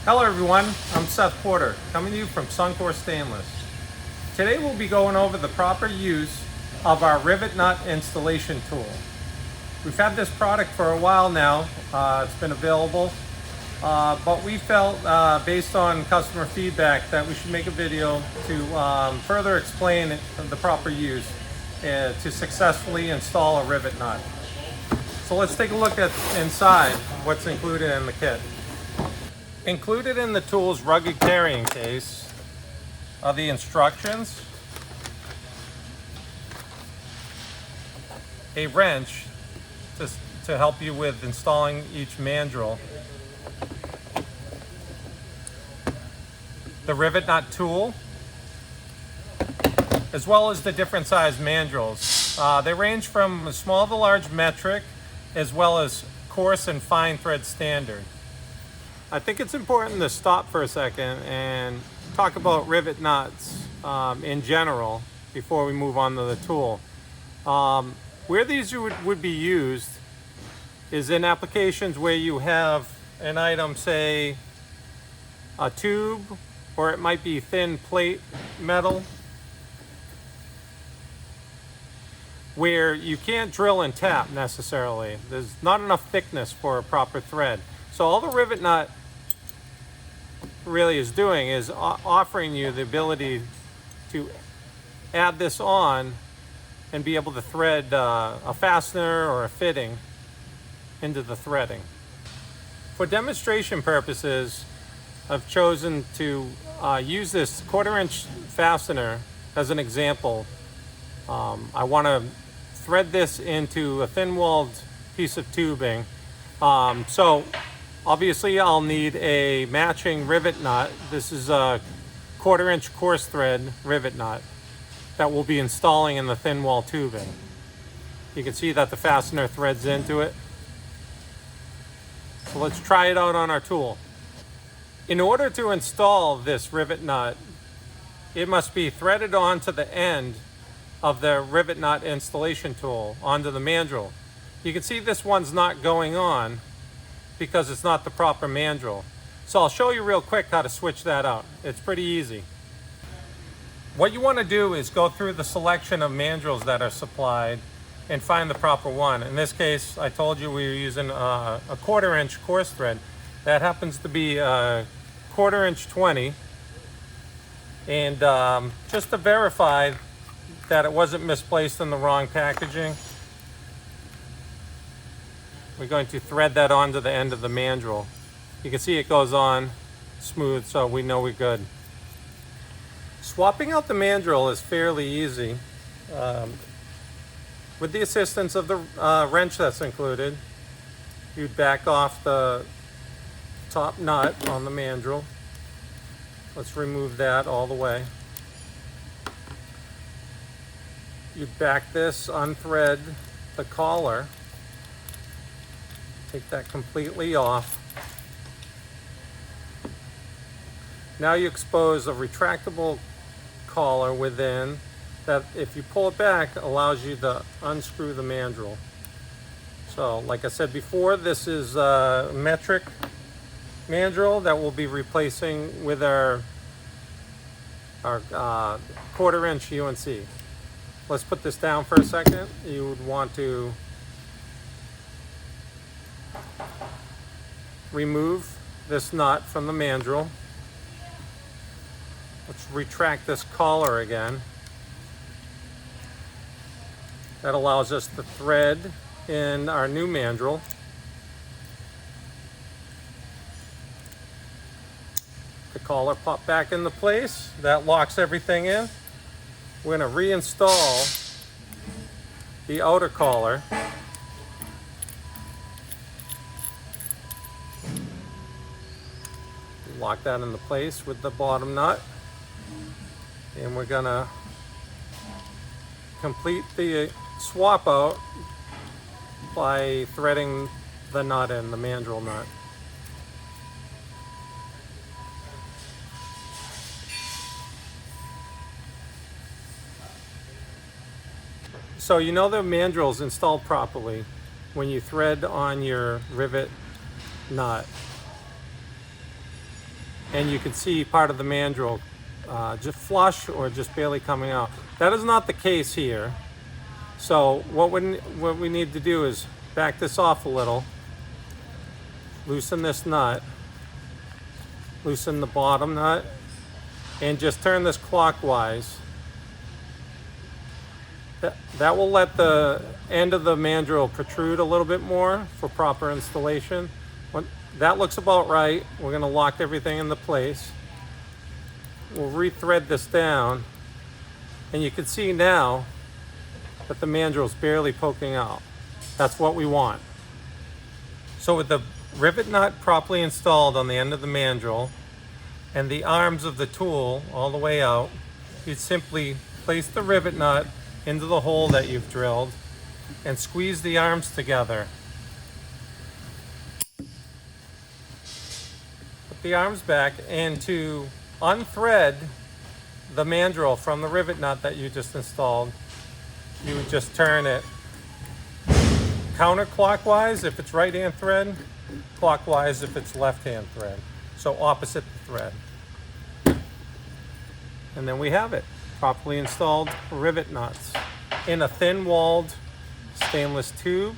Hello everyone, I'm Seth Porter, coming to you from Suncor Stainless. Today we'll be going over the proper use of our Rivet Nut installation tool. We've had this product for a while now, it's been available, but we felt based on customer feedback that we should make a video to further explain the proper use to successfully install a Rivet Nut. So let's take a look at inside what's included in the kit. Included in the tool's rugged carrying case are the instructions, a wrench to help you with installing each mandrel, the Rivet Nut tool, as well as the different size mandrels. They range from small to large metric, as well as coarse and fine thread standard. I think it's important to stop for a second and talk about rivet nuts in general before we move on to the tool. Where these would be used is in applications where you have an item, say a tube, or it might be thin plate metal, where you can't drill and tap necessarily. There's not enough thickness for a proper thread. So all the rivet nut really is doing is offering you the ability to add this on and be able to thread a fastener or a fitting into the threading. For demonstration purposes, I've chosen to use this 1/4 inch fastener as an example. I want to thread this into a thin-walled piece of tubing. So obviously I'll need a matching rivet nut. This is a 1/4 inch coarse thread rivet nut that we'll be installing in the thin wall tubing. You can see that the fastener threads into it. So let's try it out on our tool. In order to install this rivet nut, it must be threaded onto the end of the rivet nut installation tool, onto the mandrel. You can see this one's not going on because it's not the proper mandrel. So I'll show you real quick how to switch that out. It's pretty easy. What you want to do is go through the selection of mandrels that are supplied and find the proper one. In this case, I told you we were using a 1/4 inch coarse thread. That happens to be a 1/4 inch 20. And just to verify that it wasn't misplaced in the wrong packaging, we're going to thread that onto the end of the mandrel. You can see it goes on smooth, so we know we're good. Swapping out the mandrel is fairly easy. With the assistance of the wrench that's included, you'd back off the top nut on the mandrel. Let's remove that all the way. You'd back this, unthread the collar, take that completely off. Now you expose a retractable collar within that, if you pull it back, allows you to unscrew the mandrel. So like I said before, this is a metric mandrel that we'll be replacing with our 1/4 inch UNC. Let's put this down for a second. You would want to remove this nut from the mandrel. Let's retract this collar again. That allows us to thread in our new mandrel. The collar popped back into place. That locks everything in. We're going to reinstall the outer collar. Lock that into place with the bottom nut. And we're going to complete the swap out by threading the nut in, the mandrel nut. So you know the mandrel's installed properly when you thread on your rivet nut. and you can see part of the mandrel just flush or just barely coming out. That is not the case here. So what we need to do is back this off a little, loosen this nut, loosen the bottom nut, and just turn this clockwise. That will let the end of the mandrel protrude a little bit more for proper installation. When that looks about right, we're going to lock everything into place. We'll re-thread this down, and you can see now that the mandrel is barely poking out. That's what we want. So with the rivet nut properly installed on the end of the mandrel and the arms of the tool all the way out, you'd simply place the rivet nut into the hole that you've drilled and squeeze the arms together. Put the arms back, and to unthread the mandrel from the rivet nut that you just installed, you would just turn it counterclockwise if it's right hand thread, clockwise if it's left hand thread. So opposite the thread. And then we have it. Properly installed rivet nuts in a thin-walled stainless tube,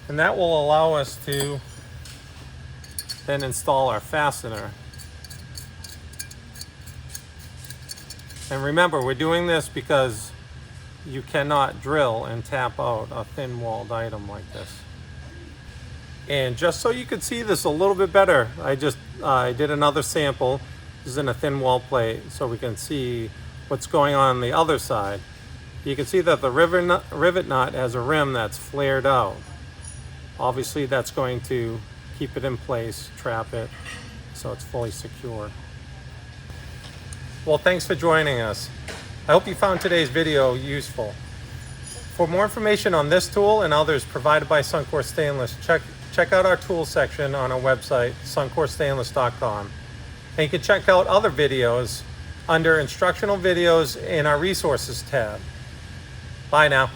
and that will allow us to then install our fastener. And remember, we're doing this because you cannot drill and tap out a thin-walled item like this. And just so you could see this a little bit better, I did another sample. This is in a thin wall plate, so we can see what's going on the other side. You can see that the rivet nut has a rim that's flared out. Obviously that's going to keep it in place, trap it, so it's fully secure. Well, thanks for joining us. I hope you found today's video useful. For more information on this tool and others provided by Suncor Stainless, check out our tool section on our website, suncorstainless.com. And you can check out other videos under instructional videos in our resources tab. Bye now.